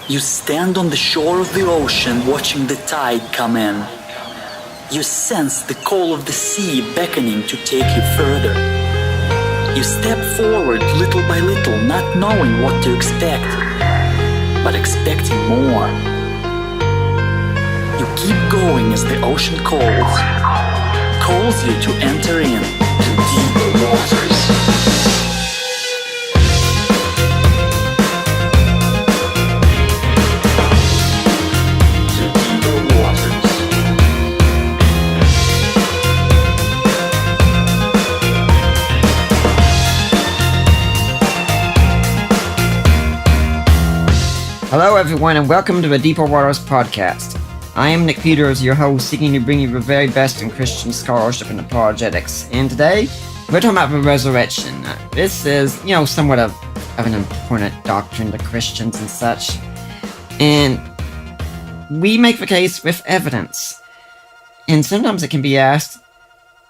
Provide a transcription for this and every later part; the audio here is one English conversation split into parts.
You stand on the shore of the ocean watching the tide come in. You sense the call of the sea beckoning to take you further. You step forward little by little, not knowing what to expect, but expecting more. You keep going as the ocean calls you to enter in to deeper waters. Hello everyone and welcome to the Deeper Waters podcast. I am Nick Peters, your host, seeking to bring you the very best in Christian scholarship and apologetics. And today, we're talking about the resurrection. This is, somewhat of an important doctrine to Christians and such. And we make the case with evidence. And sometimes it can be asked,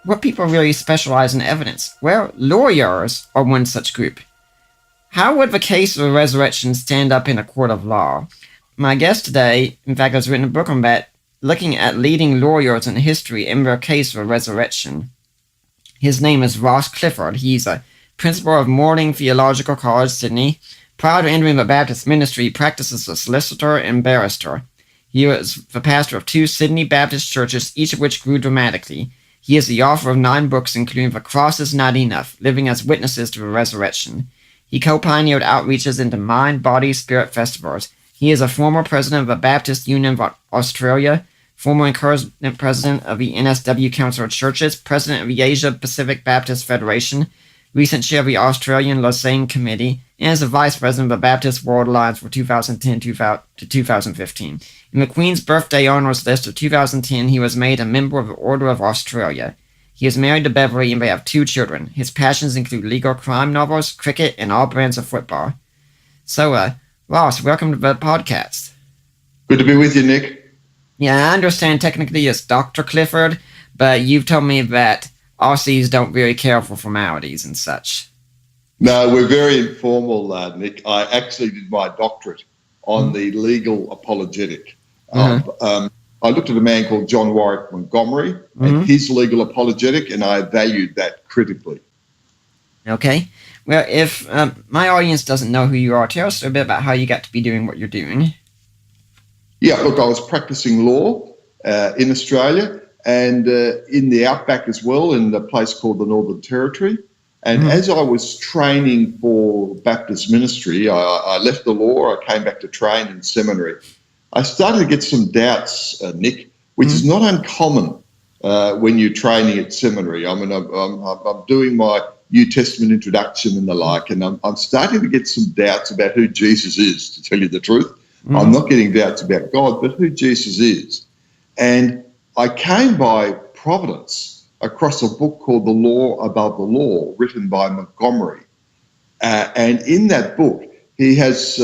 what people really specialize in evidence? Well, lawyers are one such group. How would the case of the resurrection stand up in a court of law? My guest today, in fact, has written a book on that, looking at leading lawyers in history in their case of the resurrection. His name is Ross Clifford. He's a principal of Morning Theological College, Sydney. Prior to entering the Baptist ministry, he practiced as a solicitor and barrister. He was the pastor of 2 Sydney Baptist churches, each of which grew dramatically. He is the author of 9 books, including The Cross is Not Enough, Living as Witnesses to the Resurrection. He co-pioneered outreaches into Mind, Body, Spirit festivals. He is a former president of the Baptist Union of Australia, former encouragement president of the NSW Council of Churches, president of the Asia Pacific Baptist Federation, recent chair of the Australian Lausanne Committee, and is a vice president of the Baptist World Alliance for 2010 to 2015. In the Queen's Birthday Honours list of 2010, he was made a member of the Order of Australia. He is married to Beverly and they have 2 children. His passions include legal crime novels, cricket, and all brands of football. So, Ross, welcome to the podcast. Good to be with you, Nick. Yeah, I understand technically it's Dr. Clifford, but you've told me that Aussies don't really care for formalities and such. No, we're very informal, Nick. I actually did my doctorate on the legal apologetic. I looked at a man called John Warwick Montgomery and his legal apologetic, and I valued that critically. Okay. Well, if my audience doesn't know who you are, tell us a bit about how you got to be doing what you're doing. Yeah, look, I was practicing law in Australia and in the outback as well, in a place called the Northern Territory. And as I was training for Baptist ministry, I left the law, I came back to train in seminary. I started to get some doubts, Nick, which is not uncommon when you're training at seminary. I mean, I'm doing my New Testament introduction and the like, and I'm starting to get some doubts about who Jesus is, to tell you the truth. I'm not getting doubts about God, but who Jesus is. And I came by providence across a book called The Law Above the Law, written by Montgomery. And in that book, he has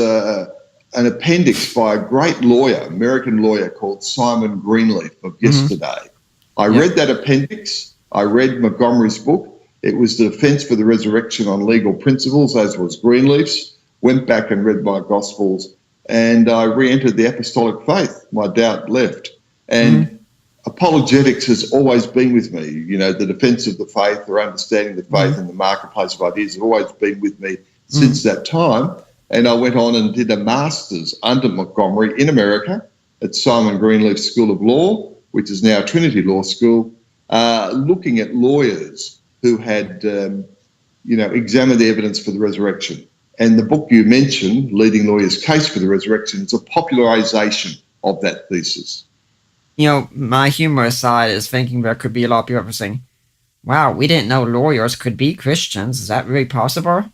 an appendix by a great lawyer, American lawyer called Simon Greenleaf of yesterday. I read that appendix. I read Montgomery's book. It was the Defense for the Resurrection on Legal Principles, as was Greenleaf's. Went back and read my Gospels, and I re-entered the apostolic faith. My doubt left. And apologetics has always been with me. The defense of the faith, or understanding the faith in the marketplace of ideas, has always been with me since that time. And I went on and did a master's under Montgomery in America at Simon Greenleaf School of Law, which is now Trinity Law School, looking at lawyers who had, examined the evidence for the resurrection. And the book you mentioned, Leading Lawyers' Case for the Resurrection, is a popularization of that thesis. My humorous side is thinking there could be a lot of people saying, wow, we didn't know lawyers could be Christians. Is that really possible?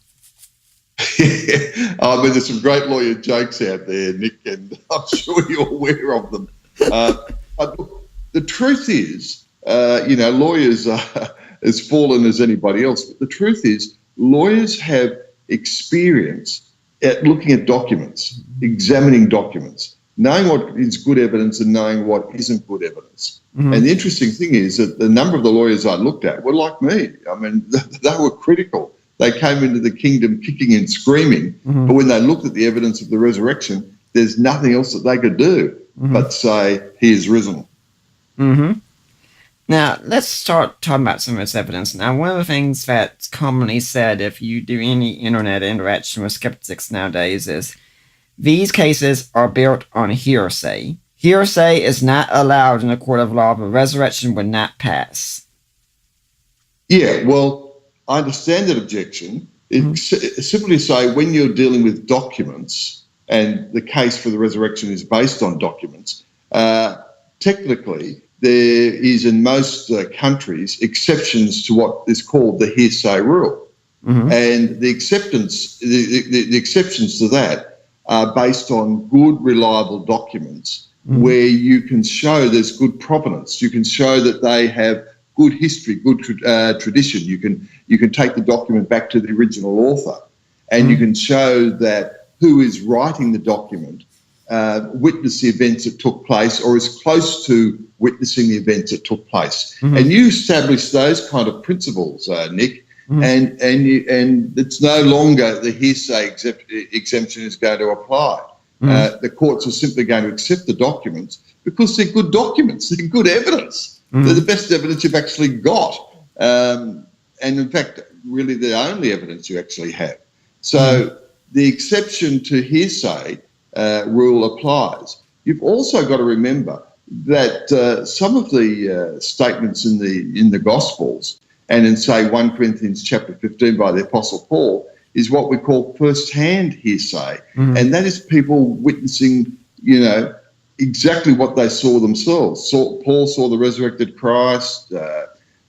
There's some great lawyer jokes out there, Nick, and I'm sure you're aware of them. But look, the truth is, lawyers are as fallen as anybody else. But the truth is, lawyers have experience at looking at documents, examining documents, knowing what is good evidence and knowing what isn't good evidence. And the interesting thing is that the number of the lawyers I looked at were like me. I mean, they were critical. They came into the kingdom kicking and screaming, but when they looked at the evidence of the resurrection, there's nothing else that they could do but say, he is risen. Mm-hmm. Now, let's start talking about some of this evidence. Now, one of the things that's commonly said if you do any internet interaction with skeptics nowadays is these cases are built on hearsay. Hearsay is not allowed in a court of law, but resurrection would not pass. Yeah, well, I understand that objection. Simply say when you're dealing with documents, and the case for the resurrection is based on documents, technically there is in most countries exceptions to what is called the hearsay rule. And the exceptions to that are based on good, reliable documents where you can show there's good provenance. You can show that they have good history, good tradition. You can take the document back to the original author, and you can show that who is writing the document witnessed the events that took place or is close to witnessing the events that took place. And you establish those kind of principles, Nick, and it's no longer the hearsay exemption is going to apply. The courts are simply going to accept the documents because they're good documents, they're good evidence. They're the best evidence you've actually got. And in fact, really the only evidence you actually have. So the exception to hearsay rule applies. You've also got to remember that some of the statements in the Gospels and in, say, 1 Corinthians chapter 15 by the Apostle Paul is what we call first-hand hearsay. And that is people witnessing, exactly what they saw themselves. Paul saw the resurrected Christ.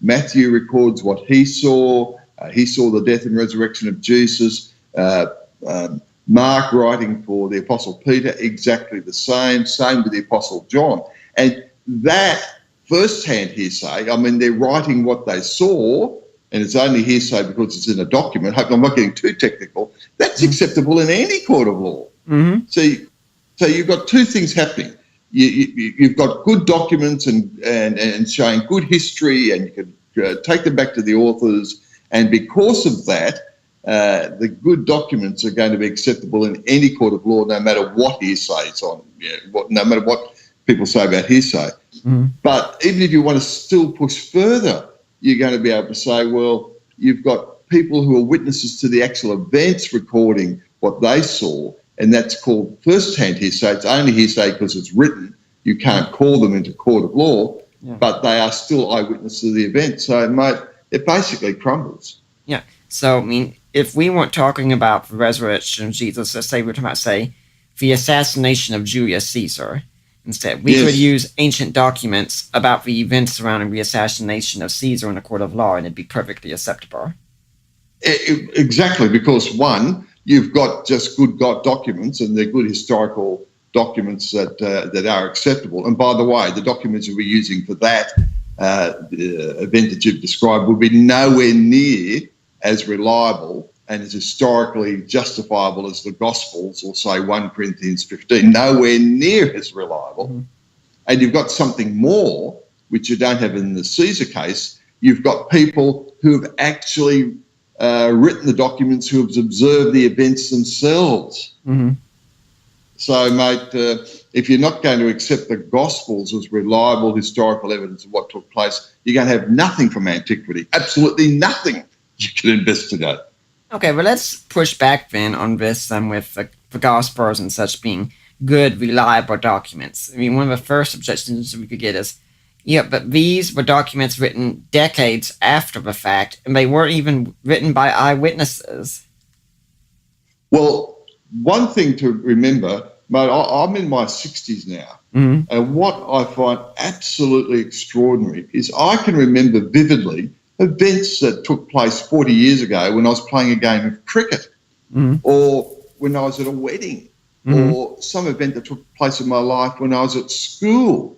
Matthew records what he saw. He saw the death and resurrection of Jesus. Mark, writing for the Apostle Peter, exactly the same. Same with the Apostle John. And that first-hand hearsay, I mean, they're writing what they saw, and it's only hearsay because it's in a document. Hope I'm not getting too technical. That's acceptable in any court of law. So you've got two things happening. You've got good documents and showing good history, and you can take them back to the authors. And because of that, the good documents are going to be acceptable in any court of law, no matter what hearsay it's on, no matter what people say about hearsay. But even if you want to still push further, you're going to be able to say, well, you've got people who are witnesses to the actual events recording what they saw, and that's called first-hand hearsay. It's only hearsay because it's written. You can't call them into court of law, but they are still eyewitnesses to the event. So, mate, it basically crumbles. Yeah. So, I mean, if we weren't talking about the resurrection of Jesus, let's say we're talking about, say, the assassination of Julius Caesar. Instead, we could use ancient documents about the events surrounding the assassination of Caesar in a court of law, and it'd be perfectly acceptable. Exactly, because one, you've got just good documents, and they're good historical documents that are acceptable. And by the way, the documents that we're using for that event that you've described will be nowhere near as reliable and as historically justifiable as the Gospels or, say, 1 Corinthians 15, nowhere near as reliable. And you've got something more, which you don't have in the Caesar case. You've got people who have actually written the documents, who have observed the events themselves. So, mate, if you're not going to accept the Gospels as reliable historical evidence of what took place, you're going to have nothing from antiquity, absolutely nothing you can investigate. Okay, well, let's push back then on this with the Gospels and such being good, reliable documents. I mean, one of the first objections we could get is, but these were documents written decades after the fact, and they weren't even written by eyewitnesses. Well, one thing to remember, mate, I'm in my 60s now, and what I find absolutely extraordinary is I can remember vividly events that took place 40 years ago when I was playing a game of cricket, or when I was at a wedding, or some event that took place in my life when I was at school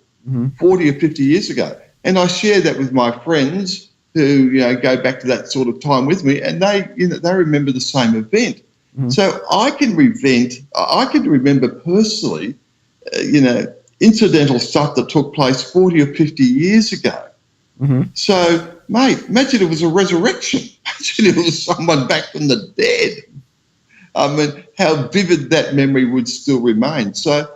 40 or 50 years ago. And I share that with my friends who go back to that sort of time with me, and they remember the same event. So I can remember personally, incidental stuff that took place 40 or 50 years ago. So, mate, imagine it was a resurrection. Imagine it was someone back from the dead. I mean, how vivid that memory would still remain. So,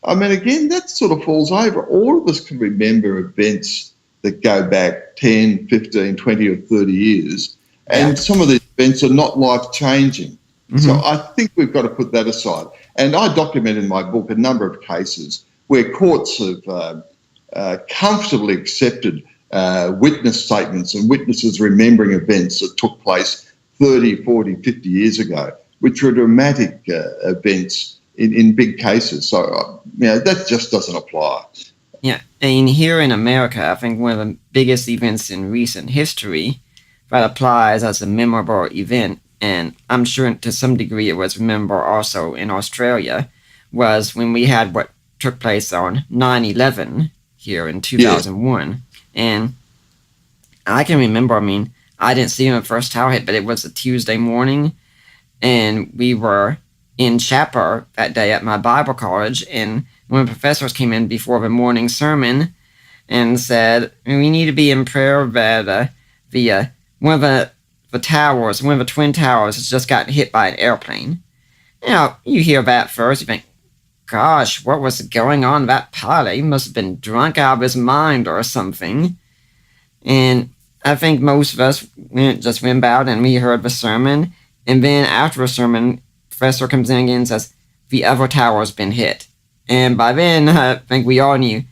I mean, again, that sort of falls over. All of us can remember events that go back 10, 15, 20 or 30 years, and some of these events are not life-changing. So I think we've got to put that aside. And I document in my book a number of cases where courts have comfortably accepted witness statements and witnesses remembering events that took place 30, 40, 50 years ago, which were dramatic events in big cases. So, that just doesn't apply. Yeah, and here in America, I think one of the biggest events in recent history that applies as a memorable event, and I'm sure to some degree it was memorable also in Australia, was when we had what took place on 9/11 here in 2001. Yes. And I can remember, I didn't see him at first tower hit, but it was a Tuesday morning, and we were in chapel that day at my Bible college, and one of the professors came in before the morning sermon and said, we need to be in prayer that one of the towers, one of the twin towers, has just gotten hit by an airplane. You hear that first, you think, gosh, what was going on? That pilot, he must have been drunk out of his mind or something. And I think most of us just went out and we heard the sermon, and then after the sermon, professor comes in again and says, the other tower's been hit. And by then, I think we all knew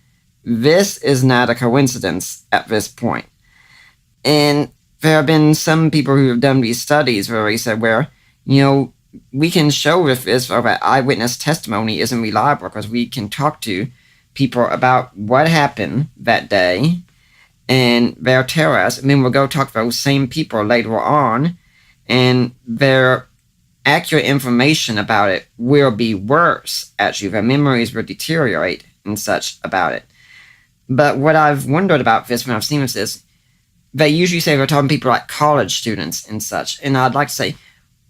this is not a coincidence at this point. And there have been some people who have done these studies where they said, we can show with this that eyewitness testimony isn't reliable because we can talk to people about what happened that day and they'll tell us, and then we'll go talk to those same people later on, and their accurate information about it will be worse, actually. Their memories will deteriorate and such about it. But what I've wondered about this when I've seen this is, they usually say they're talking to people like college students and such, and I'd like to say,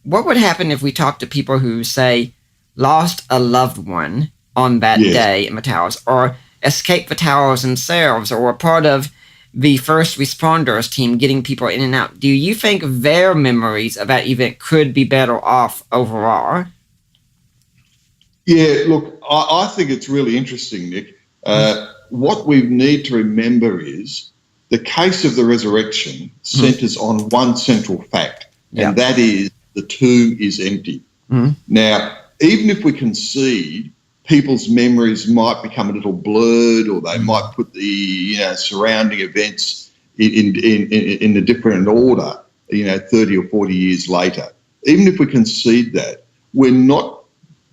what would happen if we talked to people who, say, lost a loved one on that day in the towers, or escaped the towers themselves, or were part of the first responders team getting people in and out? Do you think their memories of that event could be better off overall? Yeah, look, I think it's really interesting, Nick. What we need to remember is the case of the resurrection centres on one central fact, and that is the tomb is empty. Now, even if we concede people's memories might become a little blurred, or they might put the surrounding events in a different order, 30 or 40 years later. Even if we concede that, we're not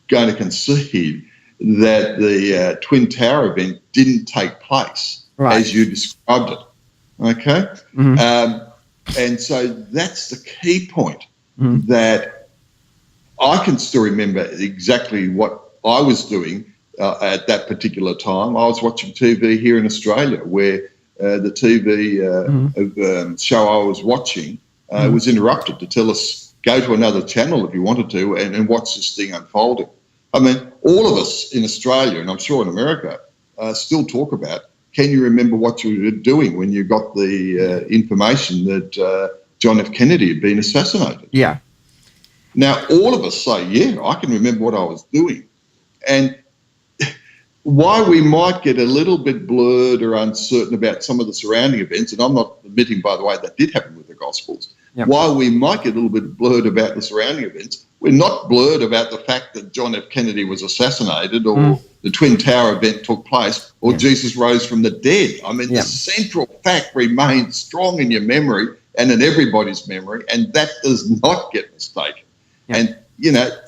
going to concede that the Twin Tower event didn't take place as you described it. Okay? And so that's the key point, that I can still remember exactly what I was doing at that particular time. I was watching TV here in Australia, where the TV show I was watching was interrupted to tell us, go to another channel if you wanted to and watch this thing unfolding. I mean, all of us in Australia, and I'm sure in America, still talk about, can you remember what you were doing when you got the information that John F. Kennedy had been assassinated? Yeah. Now, all of us say, yeah, I can remember what I was doing. And why we might get a little bit blurred or uncertain about some of the surrounding events, and I'm not admitting, by the way, that did happen with the Gospels, while we might get a little bit blurred about the surrounding events, we're not blurred about the fact that John F. Kennedy was assassinated, or the Twin Tower event took place, or Jesus rose from the dead. I mean, the central fact remains strong in your memory and in everybody's memory, and that does not get mistaken. And,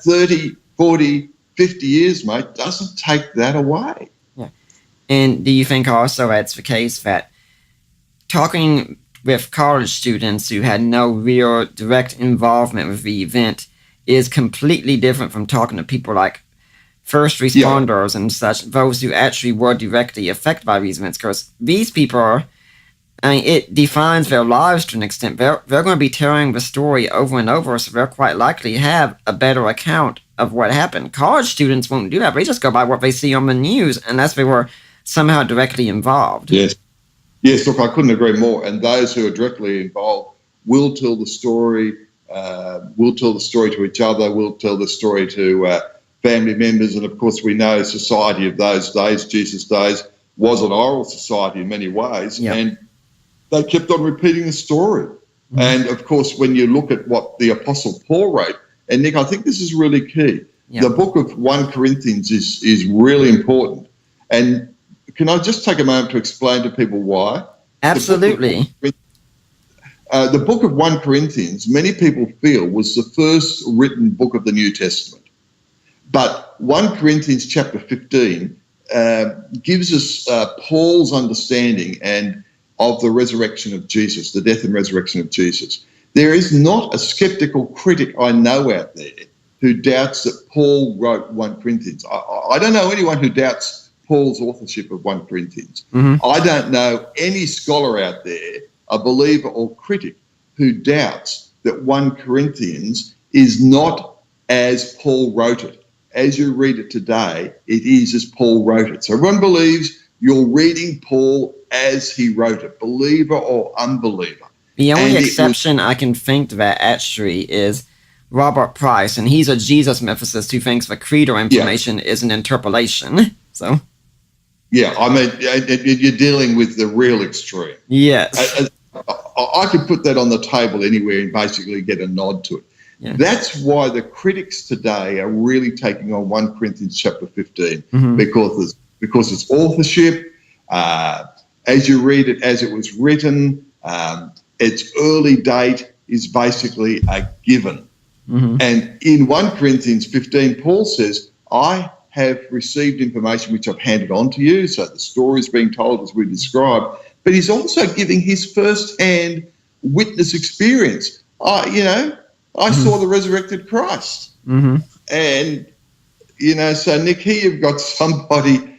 30, 40, 50 years, mate, doesn't take that away. Yeah. And do you think also that's the case that talking with college students who had no real direct involvement with the event is completely different from talking to people like first responders and such, those who actually were directly affected by these events? Because these people are, it defines their lives to an extent. They're going to be telling the story over and over, so they're quite likely to have a better account of what happened. College students won't do that. They just go by what they see on the news unless they were somehow directly involved. Yes, look, I couldn't agree more. And those who are directly involved will tell the story We'll tell the story to each other. We'll tell the story to family members. And, of course, we know society of those days, Jesus' days, was an oral society in many ways. Yep. And they kept on repeating the story. Mm-hmm. And, of course, when you look at what the Apostle Paul wrote, and, Nick, I think this is really key. Yep. The book of 1 Corinthians is really important. And can I just take a moment to explain to people why? Absolutely. The book of 1 Corinthians, many people feel, was the first written book of the New Testament. But 1 Corinthians chapter 15 gives us Paul's understanding of the resurrection of Jesus, the death and resurrection of Jesus. There is not a skeptical critic I know out there who doubts that Paul wrote 1 Corinthians. I don't know anyone who doubts Paul's authorship of 1 Corinthians. Mm-hmm. I don't know any scholar out there, a believer or critic, who doubts that 1 Corinthians is not as Paul wrote it. As you read it today, it is as Paul wrote it. So everyone believes you're reading Paul as he wrote it, believer or unbeliever. The only exception I can think of that actually is Robert Price, and he's a Jesus mythicist who thinks the creedal information is an interpolation. So, yeah, I mean, you're dealing with the real extreme. Yes. I could put that on the table anywhere and basically get a nod to it. Yeah. That's why the critics today are really taking on 1 Corinthians chapter 15, mm-hmm. because its authorship, as you read it as it was written, its early date is basically a given. Mm-hmm. And in 1 Corinthians 15, Paul says, I have received information which I've handed on to you, so the story is being told as we described, but he's also giving his first-hand witness experience. I mm-hmm. saw the resurrected Christ. Mm-hmm. And, so Nick, here you've got somebody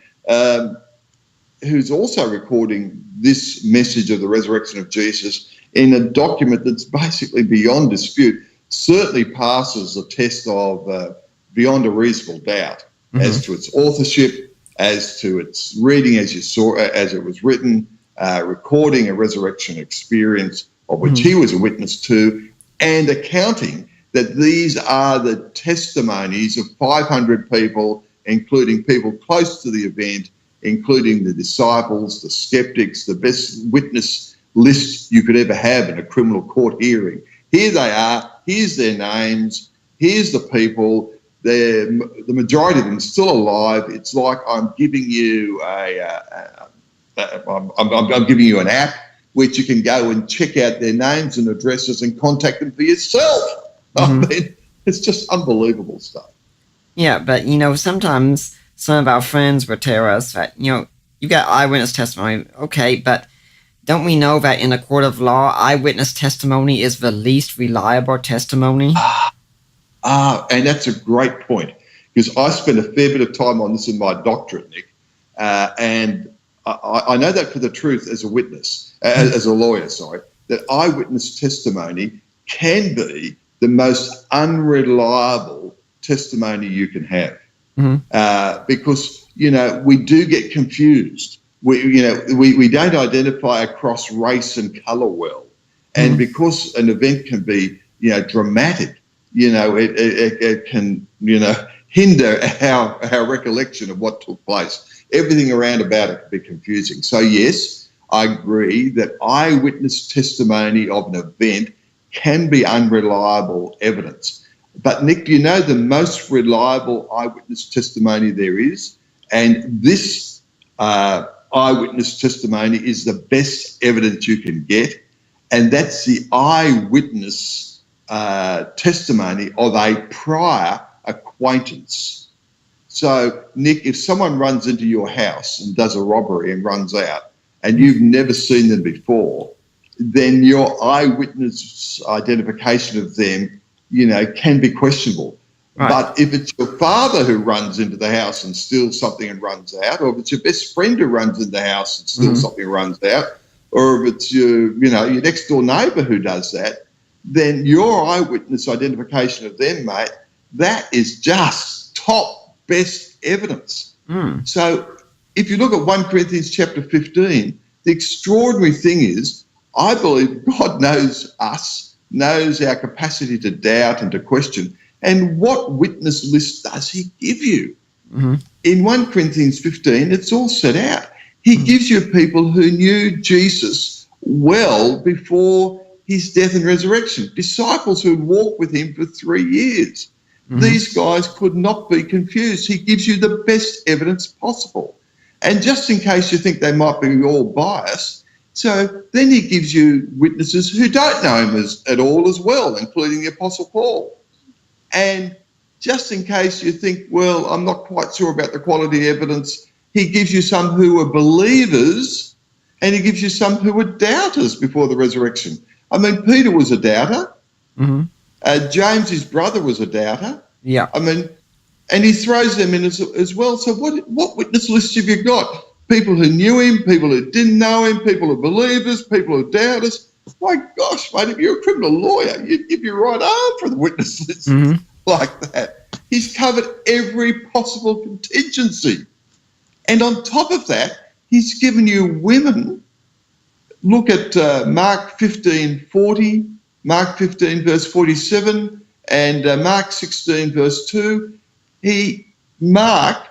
who's also recording this message of the resurrection of Jesus in a document that's basically beyond dispute, certainly passes the test of beyond a reasonable doubt mm-hmm. as to its authorship, as to its reading as you saw, as it was written, recording a resurrection experience of which mm-hmm. he was a witness to, and accounting that these are the testimonies of 500 people, including people close to the event, including the disciples, the skeptics, the best witness list you could ever have in a criminal court hearing. Here they are. Here's their names. Here's the people. The majority of them are still alive. It's like I'm giving you I'm giving you an app which you can go and check out their names and addresses and contact them for yourself. Mm-hmm. I mean, it's just unbelievable stuff. Yeah, but, sometimes some of our friends will tell us that, you got eyewitness testimony. Okay, but don't we know that in a court of law, eyewitness testimony is the least reliable testimony? And that's a great point, because I spent a fair bit of time on this in my doctorate, Nick, and I know that for the truth as a witness, as a lawyer, that eyewitness testimony can be the most unreliable testimony you can have. Mm-hmm. Because, we do get confused. We don't identify across race and colour well. And mm-hmm. because an event can be, dramatic, it can, hinder our recollection of what took place. Everything around about it can be confusing. So, yes, I agree that eyewitness testimony of an event can be unreliable evidence. But, Nick, do you know the most reliable eyewitness testimony there is? And this eyewitness testimony is the best evidence you can get, and that's the eyewitness testimony of a prior acquaintance. So, Nick, if someone runs into your house and does a robbery and runs out, and you've never seen them before, then your eyewitness identification of them, can be questionable. Right. But if it's your father who runs into the house and steals something and runs out, or if it's your best friend who runs into the house and steals mm-hmm. something and runs out, or if it's your next door neighbour who does that, then your eyewitness identification of them, mate, that is just top best evidence. Mm. So if you look at 1 Corinthians chapter 15, the extraordinary thing is, I believe God knows us knows our capacity to doubt and to question. And what witness list does he give you? Mm-hmm. In 1 Corinthians 15, it's all set out. He gives you people who knew Jesus well before his death and resurrection, disciples who had walked with him for 3 years. Mm-hmm. These guys could not be confused. He gives you the best evidence possible. And just in case you think they might be all biased, so then he gives you witnesses who don't know him at all as well, including the Apostle Paul. And just in case you think, well, I'm not quite sure about the quality of evidence, he gives you some who are believers and he gives you some who were doubters before the resurrection. I mean, Peter was a doubter. Mm-hmm. James, his brother, was a doubter. Yeah. I mean, and he throws them in as well. So what witness list have you got? People who knew him, people who didn't know him, people who are believers, people who are doubters. My gosh, mate, if you're a criminal lawyer, you'd give your right arm for the witness list like that. He's covered every possible contingency. And on top of that, he's given you women. Look at Mark 15:40, Mark 15 verse 47, and Mark 16 verse 2. Mark,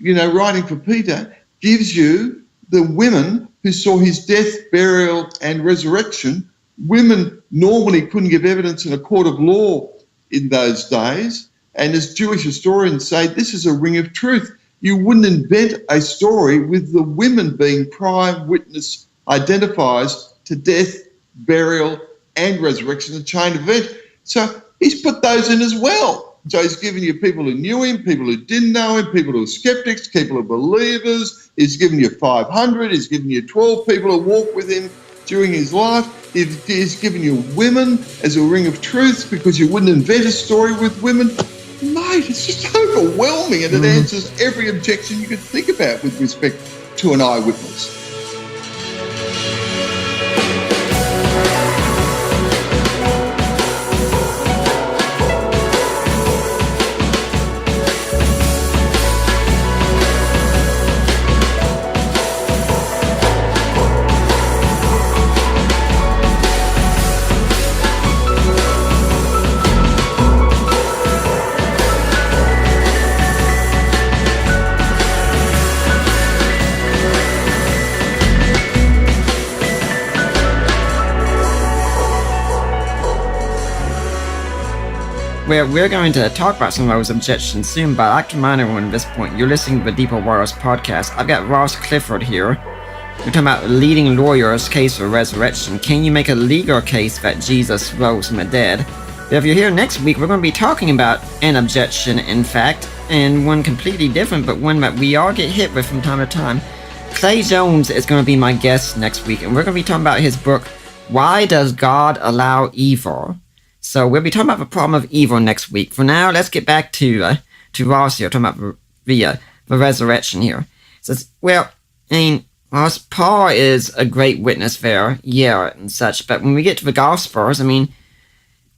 writing for Peter, gives you the women who saw his death, burial, and resurrection. Women normally couldn't give evidence in a court of law in those days. And as Jewish historians say, this is a ring of truth. You wouldn't invent a story with the women being prime witness identifiers to death, burial, and resurrection, the chain event. So he's put those in as well. So he's given you people who knew him, people who didn't know him, people who are skeptics, people who are believers. He's given you 500. He's given you 12 people who walked with him during his life. He's given you women as a ring of truth because you wouldn't invent a story with women. Mate, it's just overwhelming, and it answers every objection you could think about with respect to an eyewitness. Well, we're going to talk about some of those objections soon, but I'd like to remind everyone at this point, you're listening to the Deeper Waters podcast. I've got Ross Clifford here. We're talking about leading lawyer's case for resurrection. Can you make a legal case that Jesus rose from the dead? But if you're here next week, we're going to be talking about an objection, in fact, and one completely different, but one that we all get hit with from time to time. Clay Jones is going to be my guest next week, and we're going to be talking about his book, Why Does God Allow Evil? So we'll be talking about the problem of evil next week. For now, let's get back to Ross here, talking about the resurrection here. It says, well, I mean, Ross, Paul is a great witness there, yeah, and such, but when we get to the Gospels, I mean,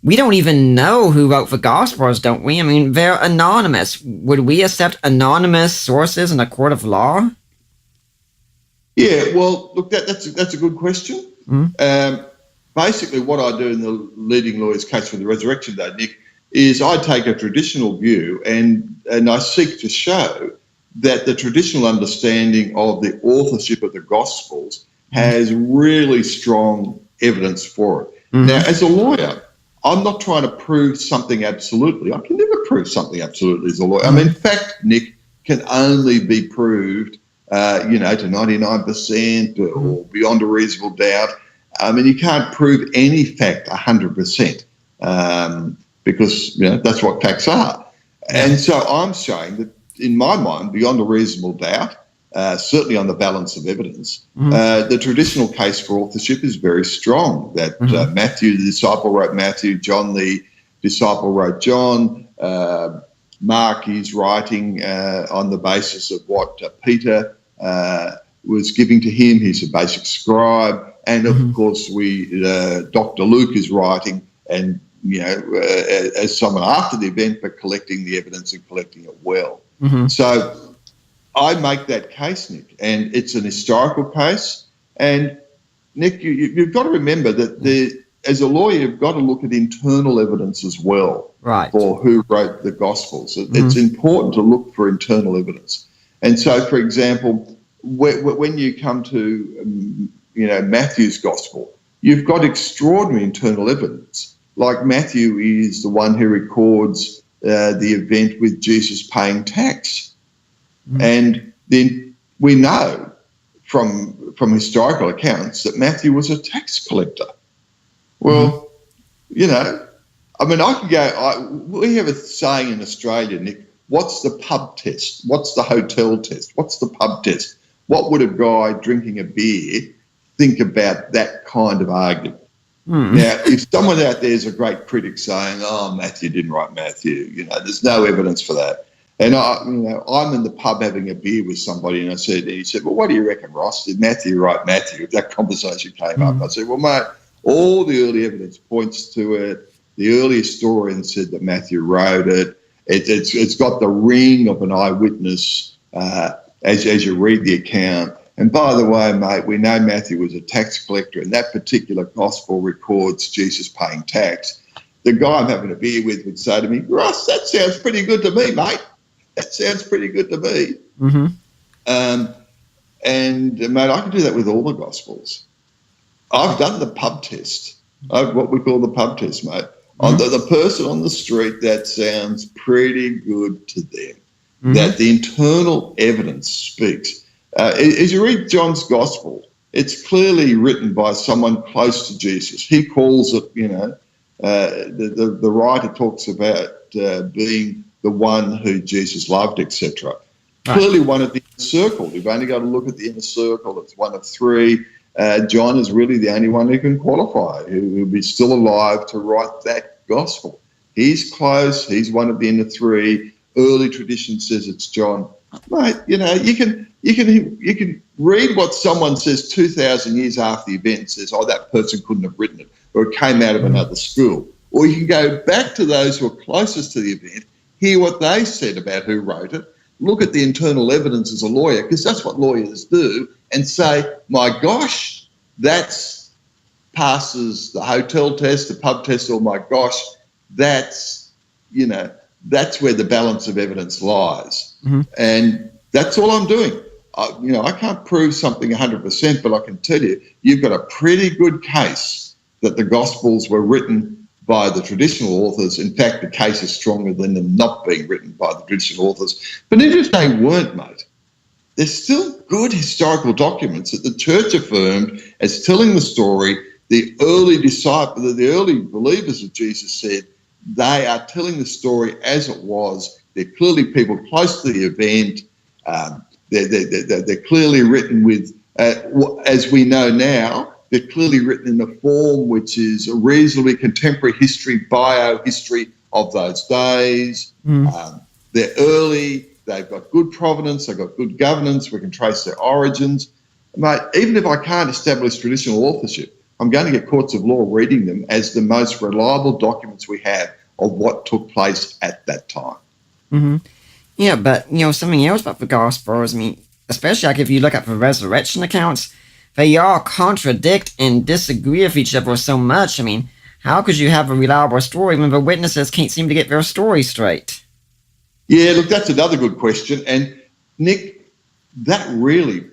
we don't even know who wrote the Gospels, don't we? I mean, they're anonymous. Would we accept anonymous sources in a court of law? Yeah, well, look, that's a good question. Basically, what I do in the leading lawyer's case for the resurrection day, Nick, is I take a traditional view and I seek to show that the traditional understanding of the authorship of the Gospels has really strong evidence for it. Now, as a lawyer, I'm not trying to prove something absolutely. I can never prove something absolutely as a lawyer. I mean, fact, Nick, can only be proved, to 99% or beyond a reasonable doubt. I mean, you can't prove any fact 100% because, that's what facts are. And so I'm saying that, in my mind, beyond a reasonable doubt, certainly on the balance of evidence, the traditional case for authorship is very strong, that Matthew, the disciple, wrote Matthew, John, the disciple, wrote John, Mark is writing on the basis of what Peter was giving to him. He's a basic scribe. And, of course, Dr. Luke is writing and, as someone after the event, but collecting the evidence and collecting it well. So I make that case, Nick, and it's an historical case. And, Nick, you've got to remember that as a lawyer, you've got to look at internal evidence as well Right. for who wrote the Gospels. It's important to look for internal evidence. And so, for example, when you come to Matthew's Gospel, you've got extraordinary internal evidence. Like Matthew is the one who records the event with Jesus paying tax. And then we know from historical accounts that Matthew was a tax collector. Well, I could go, we have a saying in Australia, Nick, what's the pub test? What's the hotel test? What's the pub test? What would a guy drinking a beer think about that kind of argument? Now, if someone out there is a great critic saying, Matthew didn't write Matthew, there's no evidence for that. And I'm in the pub having a beer with somebody, and he said, well, what do you reckon, Ross? Did Matthew write Matthew? That conversation came up. I said, well, mate, all the early evidence points to it. The early historians said that Matthew wrote it. It's got the ring of an eyewitness as you read the account. And by the way, mate, we know Matthew was a tax collector, and that particular gospel records Jesus paying tax. The guy I'm having a beer with would say to me, Ross, that sounds pretty good to me, mate. That sounds pretty good to me. And, mate, I can do that with all the Gospels. I've done the pub test, what we call the pub test, mate. The person on the street, that sounds pretty good to them, that the internal evidence speaks. As you read John's Gospel, it's clearly written by someone close to Jesus. He calls it, the writer talks about being the one who Jesus loved, etc. Clearly one of the inner circle. You've only got to look at the inner circle. It's one of three. John is really the only one who can qualify, who will be still alive to write that gospel. He's close. He's one of the inner three. Early tradition says it's John. Mate, you can read what someone says 2,000 years after the event and says, that person couldn't have written it, or it came out of another school. Or you can go back to those who are closest to the event, hear what they said about who wrote it, look at the internal evidence as a lawyer, because that's what lawyers do, and say, my gosh, that's passes the hotel test, the pub test, or my gosh, that's where the balance of evidence lies. And that's all I'm doing. I can't prove something 100%, but I can tell you, you've got a pretty good case that the Gospels were written by the traditional authors. In fact, the case is stronger than them not being written by the traditional authors. But even if they weren't, mate, there's still good historical documents that the church affirmed as telling the story. The early disciples, the early believers of Jesus said they are telling the story as it was. They're clearly people close to the event. They're clearly written with, as we know now, they're clearly written in the form which is a reasonably contemporary biohistory of those days. They're early. They've got good provenance. They've got good governance. We can trace their origins. Mate, even if I can't establish traditional authorship, I'm going to get courts of law reading them as the most reliable documents we have of what took place at that time. Yeah, but, something else about the Gospels, especially like if you look at the resurrection accounts, they all contradict and disagree with each other so much. How could you have a reliable story when the witnesses can't seem to get their story straight? Yeah, look, that's another good question. And, Nick, that really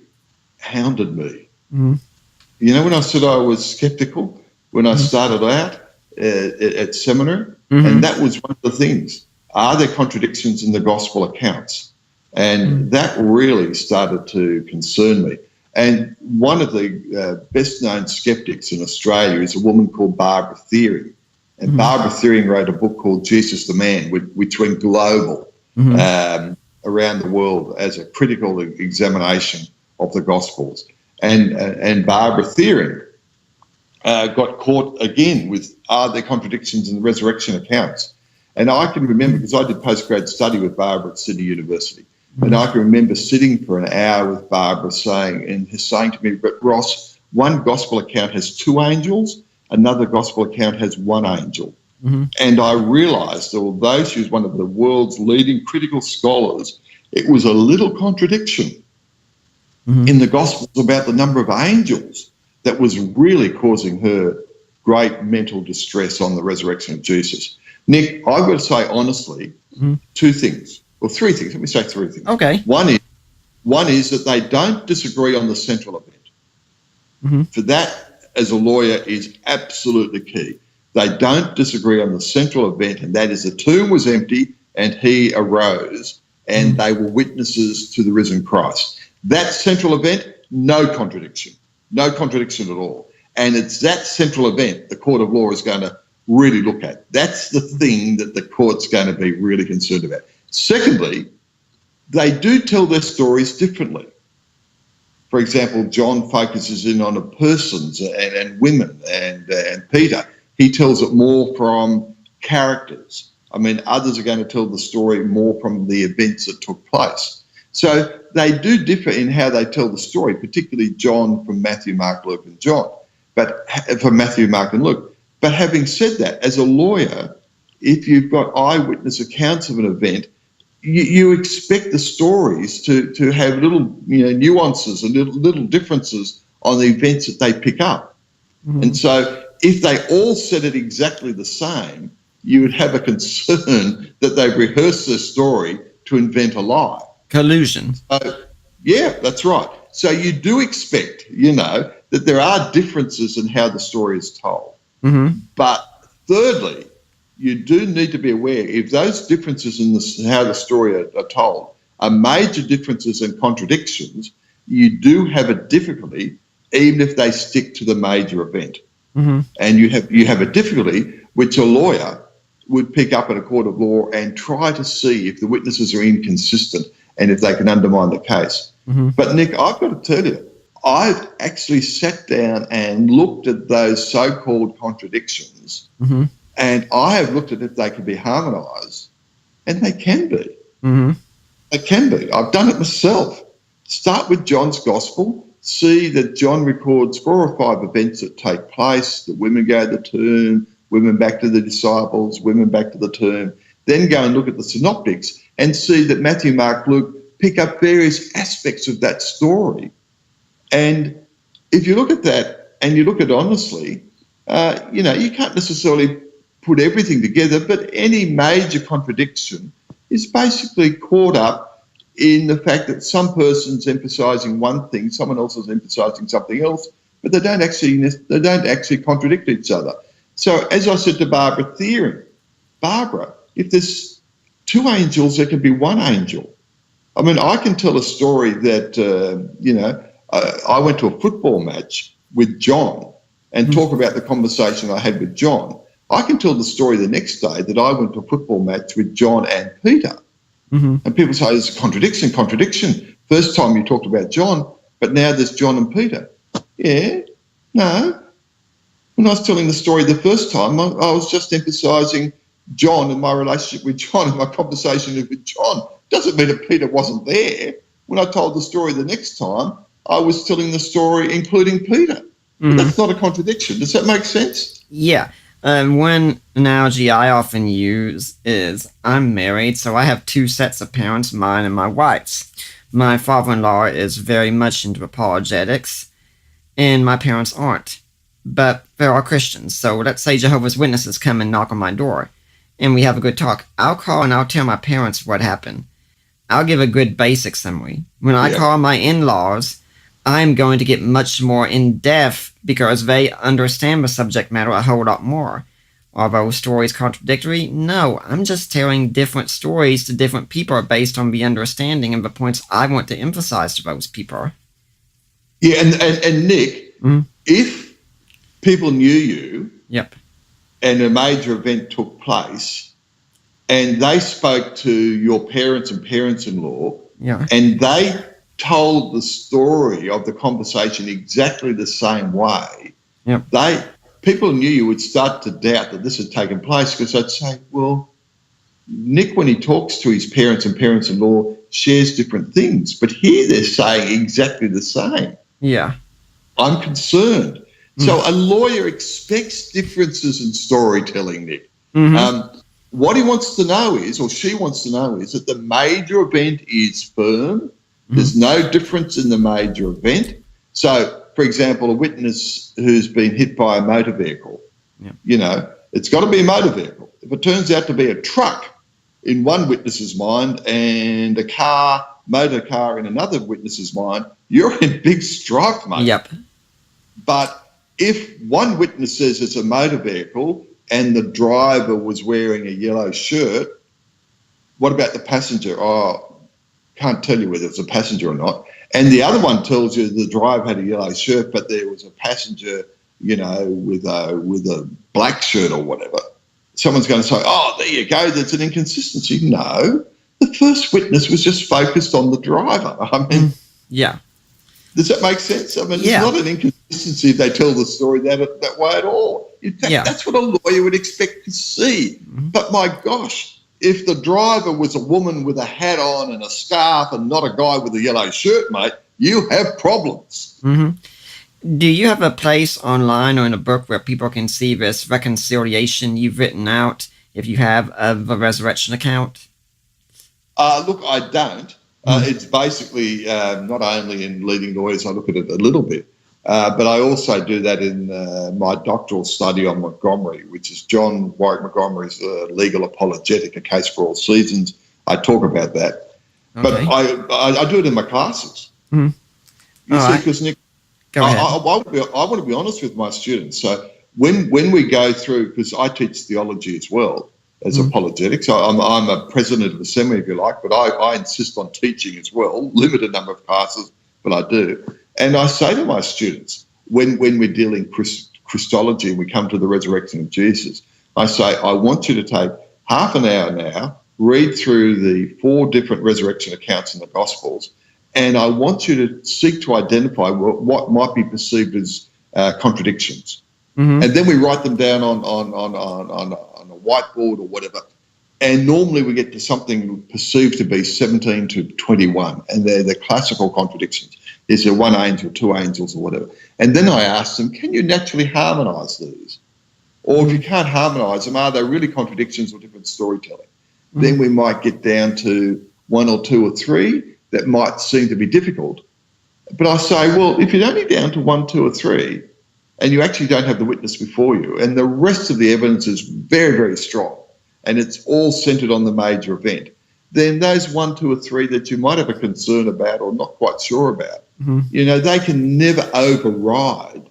hounded me. When I said I was sceptical when I started out at seminary, and that was one of the things. Are there contradictions in the gospel accounts? And that really started to concern me. And one of the best-known skeptics in Australia is a woman called Barbara Thiering. And Barbara Thiering wrote a book called Jesus the Man, which went global around the world as a critical examination of the Gospels. And Barbara Thiering got caught again with, are there contradictions in the resurrection accounts? And I can remember, because I did postgrad study with Barbara at Sydney University, and I can remember sitting for an hour with Barbara saying to me, but Ross, one gospel account has two angels, another gospel account has one angel. And I realised that although she was one of the world's leading critical scholars, it was a little contradiction in the Gospels about the number of angels that was really causing her great mental distress on the resurrection of Jesus. Nick, I've got to say honestly, two things, or three things. Let me say three things. Okay. One is that they don't disagree on the central event. For that, as a lawyer, is absolutely key. They don't disagree on the central event, and that is the tomb was empty and he arose, and they were witnesses to the risen Christ. That central event, no contradiction at all. And it's that central event the court of law is going to really look at. That's the thing that the court's going to be really concerned about. Secondly, they do tell their stories differently. For example, John focuses in on persons and women, and Peter, he tells it more from characters. I mean, others are going to tell the story more from the events that took place. So they do differ in how they tell the story, particularly John from Matthew, Mark, Luke, and John, but from Matthew, Mark, and Luke. But having said that, as a lawyer, if you've got eyewitness accounts of an event, you expect the stories to have little nuances and little differences on the events that they pick up. And so if they all said it exactly the same, you would have a concern that they've rehearsed their story to invent a lie. Collusion. Yeah, that's right. So you do expect, that there are differences in how the story is told. But thirdly, you do need to be aware if those differences in how the story are told are major differences and contradictions, you do have a difficulty even if they stick to the major event. And you have a difficulty which a lawyer would pick up at a court of law and try to see if the witnesses are inconsistent and if they can undermine the case. But Nick, I've got to tell you, I've actually sat down and looked at those so-called contradictions, and I have looked at if they can be harmonised, and they can be. They can be. I've done it myself. Start with John's Gospel, see that John records 4 or 5 events that take place, the women go to the tomb, women back to the disciples, women back to the tomb. Then go and look at the synoptics and see that Matthew, Mark, Luke pick up various aspects of that story. And if you look at that and you look at it honestly, you can't necessarily put everything together, but any major contradiction is basically caught up in the fact that some person's emphasising one thing, someone else is emphasising something else, but they don't actually contradict each other. So as I said to Barbara, if there's 2 angels, there can be 1 angel. I mean, I can tell a story that, I went to a football match with John and talk about the conversation I had with John. I can tell the story the next day that I went to a football match with John and Peter. And people say, there's a contradiction. First time you talked about John, but now there's John and Peter. Yeah, no. When I was telling the story the first time, I was just emphasising John and my relationship with John and my conversation with John. Doesn't mean that Peter wasn't there. When I told the story the next time, I was telling the story including Peter. But that's not a contradiction. Does that make sense? Yeah. One analogy I often use is I'm married, so I have 2 sets of parents, mine and my wife's. My father-in-law is very much into apologetics, and my parents aren't. But there are Christians, so let's say Jehovah's Witnesses come and knock on my door, and we have a good talk. I'll call and I'll tell my parents what happened. I'll give a good basic summary. When I call my in-laws, I'm going to get much more in-depth because they understand the subject matter a whole lot more. Are those stories contradictory? No, I'm just telling different stories to different people based on the understanding and the points I want to emphasize to those people. Yeah, and Nick, if people knew you and a major event took place and they spoke to your parents and parents-in-law and they told the story of the conversation exactly the same way, people knew you would start to doubt that this had taken place because they'd say, well, Nick, when he talks to his parents and parents-in-law, shares different things, but here they're saying exactly the same. Yeah. I'm concerned. So a lawyer expects differences in storytelling, Nick. What he wants to know is, or she wants to know is, that the major event is firm. There's no difference in the major event. So, for example, a witness who's been hit by a motor vehicle It's got to be a motor vehicle. If it turns out to be a truck in one witness's mind and a motor car in another witness's mind, you're in big strife, mate. Yep. But if one witness says it's a motor vehicle and the driver was wearing a yellow shirt, what about the passenger? Oh, can't tell you whether it's a passenger or not. And the other one tells you the driver had a yellow shirt, but there was a passenger, with a black shirt or whatever. Someone's going to say, oh, there you go, there's an inconsistency. No, the first witness was just focused on the driver. I mean, yeah. Does that make sense? I mean, it's Yeah. not an inconsistency if they tell the story that way at all. In fact, that's what a lawyer would expect to see. Mm-hmm. But my gosh, if the driver was a woman with a hat on and a scarf and not a guy with a yellow shirt, mate, you have problems. Mm-hmm. Do you have a place online or in a book where people can see this reconciliation you've written out if you have the resurrection account? Look, I don't. It's basically not only in Leading Lawyers, I look at it a little bit, but I also do that in my doctoral study on Montgomery, which is John Warwick Montgomery's Legal Apologetic, A Case for All Seasons. I talk about that. Okay. But I do it in my classes. Mm-hmm. You see, because Nick, Go ahead. I want to be honest with my students. So when we go through, because I teach theology as well as apologetics, I'm a president of a seminary, if you like, but I insist on teaching as well, limited number of classes, but I do. And I say to my students, when we're dealing Christology and we come to the resurrection of Jesus, I say, I want you to take half an hour now, read through the 4 different resurrection accounts in the Gospels, and I want you to seek to identify what might be perceived as contradictions. Mm-hmm. And then we write them down on a whiteboard or whatever. And normally we get to something perceived to be 17 to 21, and they're the classical contradictions. Is there 1 angel, 2 angels, or whatever? And then I ask them, can you naturally harmonise these? Or if you can't harmonise them, are they really contradictions or different storytelling? Mm-hmm. Then we might get down to 1 or 2 or 3 that might seem to be difficult. But I say, well, if you're only down to 1, 2 or 3, and you actually don't have the witness before you, and the rest of the evidence is very, very strong, and it's all centred on the major event, then those 1, 2 or 3 that you might have a concern about or not quite sure about, they can never override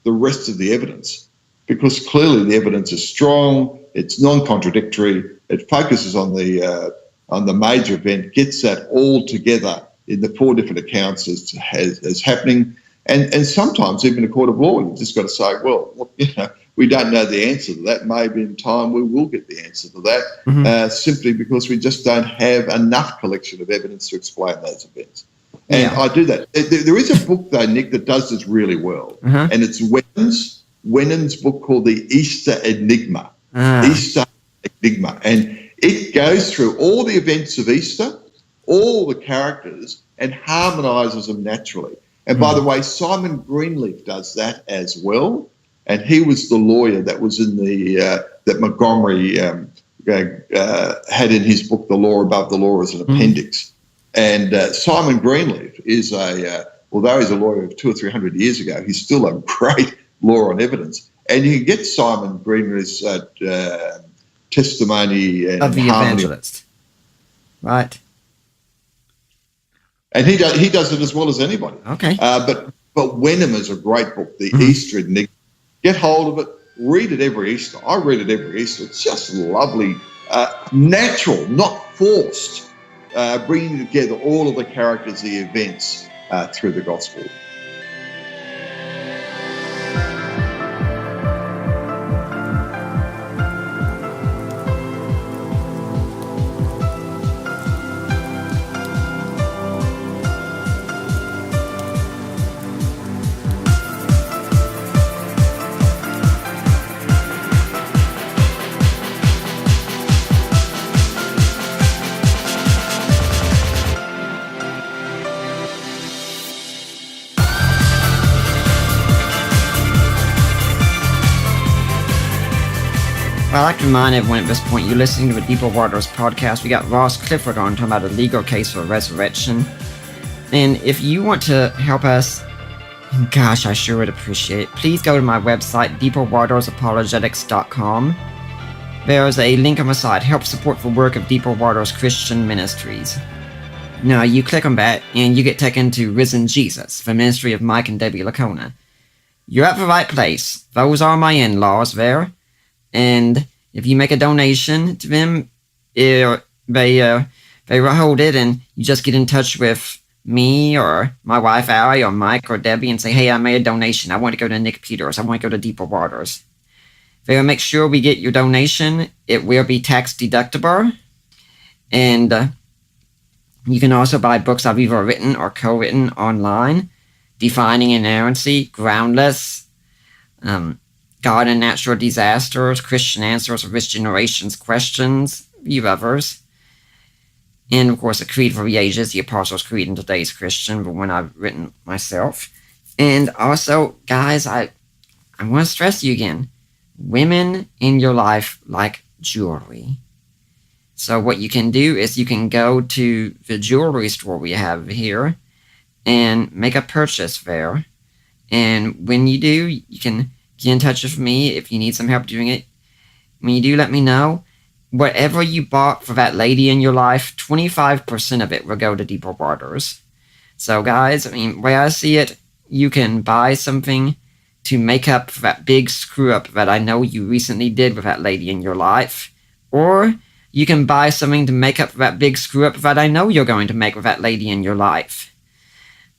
the rest of the evidence, because clearly the evidence is strong, it's non-contradictory, it focuses on the major event, gets that all together in the 4 different accounts as happening. And sometimes even a court of law, you've just got to say, well, look, we don't know the answer to that. Maybe in time we will get the answer to that, simply because we just don't have enough collection of evidence to explain those events. And I do that. There is a book, though, Nick, that does this really well, and it's Wenham's book called The Easter Enigma. Easter Enigma. And it goes through all the events of Easter, all the characters, and harmonises them naturally. And by the way, Simon Greenleaf does that as well. And he was the lawyer that was in that Montgomery had in his book, The Law Above the Law, as an appendix. And Simon Greenleaf is although he's a lawyer of 200 or 300 years ago, he's still a great law on evidence. And you can get Simon Greenleaf's testimony and of the evangelist. Right. And he does it as well as anybody. Okay. But Wenham is a great book, The Easter Enigma. Get hold of it. Read it every Easter. I read it every Easter. It's just lovely, natural, not forced, bringing together all of the characters, the events through the gospel. Well, I'd like to remind everyone at this point, you're listening to the Deeper Waters podcast. We got Ross Clifford on talking about a legal case for resurrection. And if you want to help us Gosh, I sure would appreciate it. Please go to my website, deeperwatersapologetics.com. There's a link on the side, help support the work of Deeper Waters Christian Ministries. Now, you click on that, and you get taken to Risen Jesus, the ministry of Mike and Debbie Lacona. You're at the right place. Those are my in-laws there. And if you make a donation to them, they hold it, and you just get in touch with me or my wife, Allie, or Mike or Debbie, and say, hey, I made a donation. I want to go to Nick Peters. I want to go to Deeper Waters. They'll make sure we get your donation. It will be tax deductible. And you can also buy books I've either written or co-written online. Defining Inerrancy, Groundless, God and Natural Disasters, Christian Answers to This Generation's Questions, a few others. And, of course, A Creed for the Ages, the Apostles' Creed in Today's Christian, the one I've written myself. And also, guys, I want to stress you again, women in your life like jewelry. So what you can do is you can go to the jewelry store we have here and make a purchase there. And when you do, you can get in touch with me if you need some help doing it. When you do, let me know. Whatever you bought for that lady in your life, 25% of it will go to Deeper Waters. So guys, the way I see it, you can buy something to make up for that big screw-up that I know you recently did with that lady in your life. Or you can buy something to make up for that big screw-up that I know you're going to make with that lady in your life.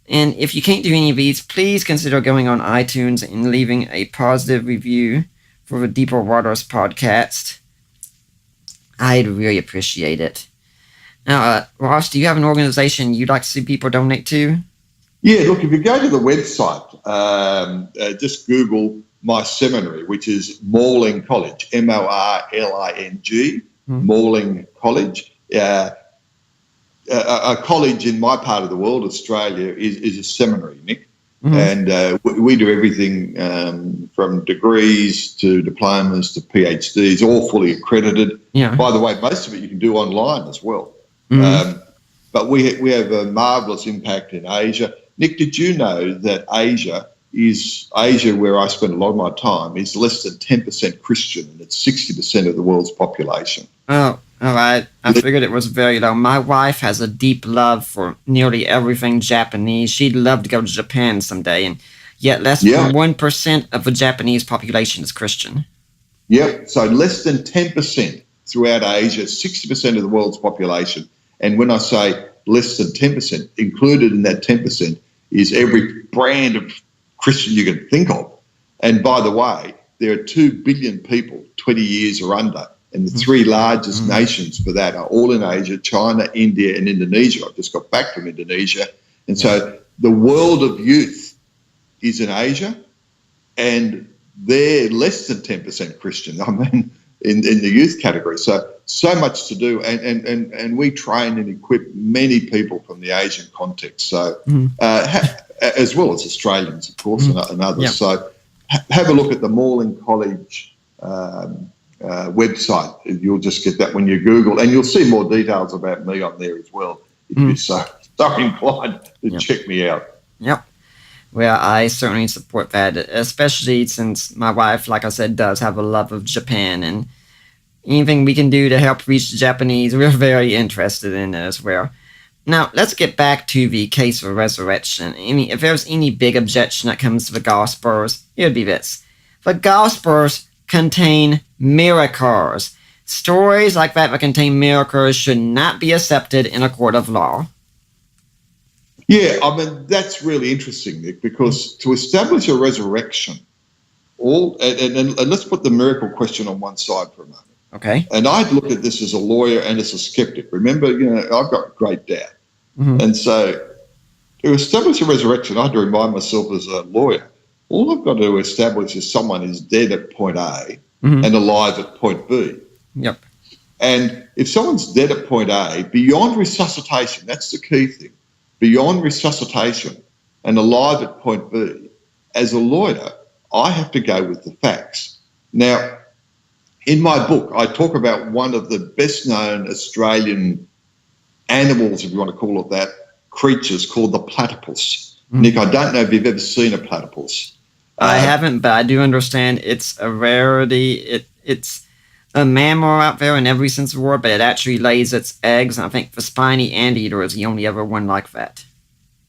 And if you can't do any of these, please consider going on iTunes and leaving a positive review for the Deeper Waters podcast. I'd really appreciate it. Now, Ross, do you have an organization you'd like to see people donate to? Yeah, look, if you go to the website, just Google my seminary, which is Morling College, Morling, Morling College. A college in my part of the world, Australia, is a seminary, Nick. And we do everything from degrees to diplomas to PhDs, all fully accredited. Yeah. By the way, most of it you can do online as well. But we have a marvellous impact in Asia. Nick, did you know that Asia, where I spend a lot of my time, is less than 10% Christian, and it's 60% of the world's population. Oh, all right. I figured it was very low. My wife has a deep love for nearly everything Japanese. She'd love to go to Japan someday, and yet less than 1% of the Japanese population is Christian. Yep. So less than 10% throughout Asia, 60% of the world's population. And when I say less than 10%, included in that 10% is every brand of Christian you can think of. And by the way, there are 2 billion people 20 years or under. And the 3 largest nations for that are all in Asia: China, India, and Indonesia. I've just got back from Indonesia. And so the world of youth is in Asia, and they're less than 10% Christian, in the youth category. So much to do. And we train and equip many people from the Asian context. So as well as Australians, of course, and others. Yeah. So have a look at the Morling College website. You'll just get that when you Google, and you'll see more details about me on there as well if you're so inclined to check me out. Yep. Well, I certainly support that, especially since my wife, like I said, does have a love of Japan, and anything we can do to help reach the Japanese, we're very interested in it as well. Now, let's get back to the case of resurrection. If there's any big objection that comes to the Gospels, it would be this. The Gospels contain miracles. Stories like that contain miracles should not be accepted in a court of law. Yeah, that's really interesting, Nick, because to establish a resurrection, and let's put the miracle question on one side for a moment. Okay. And I'd look at this as a lawyer and as a skeptic. Remember, I've got great doubt. And so to establish a resurrection, I had to remind myself as a lawyer, all I've got to establish is someone is dead at point A and alive at point B. Yep. And if someone's dead at point A, beyond resuscitation, that's the key thing, beyond resuscitation and alive at point B, as a lawyer, I have to go with the facts. Now, in my book, I talk about one of the best-known Australian animals, if you want to call it that, creatures called the platypus. Nick, I don't know if you've ever seen a platypus. I haven't, but I do understand it's a rarity. It's a mammal out there in every sense of the word, but it actually lays its eggs. And I think the spiny anteater is the only other one like that.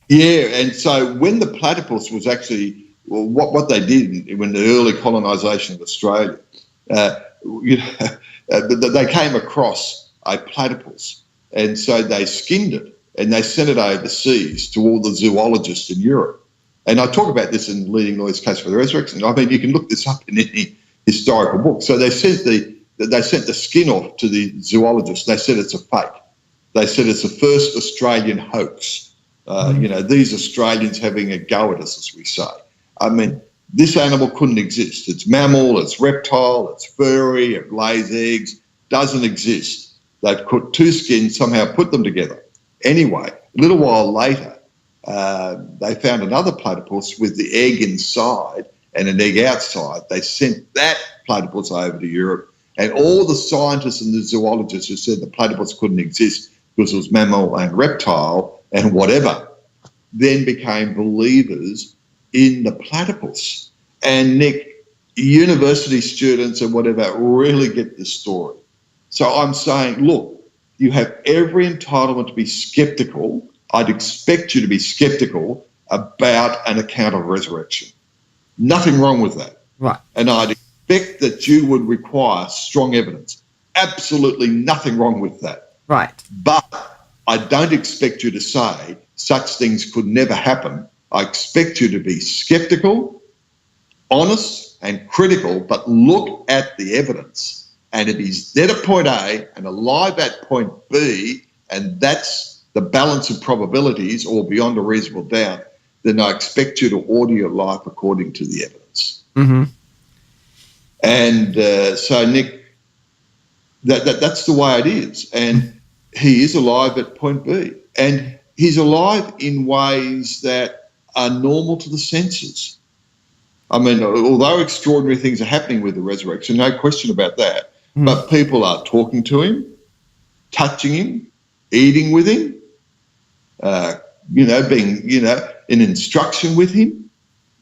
Yeah, and so when the platypus was actually, well, what they did when the early colonisation of Australia, they came across a platypus, and so they skinned it and they sent it overseas to all the zoologists in Europe. And I talk about this in Leading Lawyers' Case for the Resurrection. I mean, you can look this up in any historical book. So they sent the skin off to the zoologists. They said it's a fake. They said it's the first Australian hoax. These Australians having a go at us, as we say. I mean, this animal couldn't exist. It's mammal, it's reptile, it's furry, it lays eggs, doesn't exist. They've put two skins, somehow put them together. Anyway, a little while later, they found another platypus with the egg inside and an egg outside. They sent that platypus over to Europe, and all the scientists and the zoologists who said the platypus couldn't exist because it was mammal and reptile and whatever, then became believers in the platypus. And Nick, university students and whatever really get the story. So I'm saying, look, you have every entitlement to be sceptical. I'd expect you to be sceptical about an account of resurrection. Nothing wrong with that. Right. And I'd expect that you would require strong evidence. Absolutely nothing wrong with that. Right. But I don't expect you to say such things could never happen. I expect you to be sceptical, honest and critical, but look at the evidence. And if he's dead at point A and alive at point B, and that's the balance of probabilities or beyond a reasonable doubt, then I expect you to order your life according to the evidence. Mm-hmm. And so, Nick, that's the way it is. And he is alive at point B. And he's alive in ways that are normal to the senses. I mean, although extraordinary things are happening with the resurrection, no question about that, but people are talking to him, touching him, eating with him, being, in instruction with him,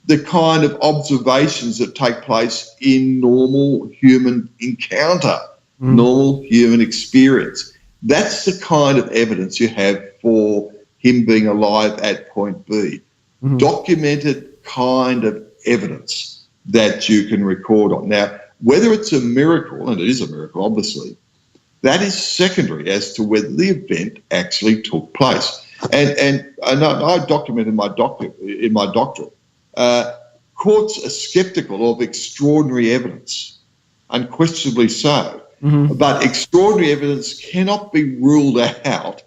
the kind of observations that take place in normal human encounter, normal human experience. That's the kind of evidence you have for him being alive at point B. Documented kind of evidence that you can record on. Now, whether it's a miracle, and it is a miracle, obviously, that is secondary as to whether the event actually took place. And I documented in my doctorate, courts are sceptical of extraordinary evidence, unquestionably so. But extraordinary evidence cannot be ruled out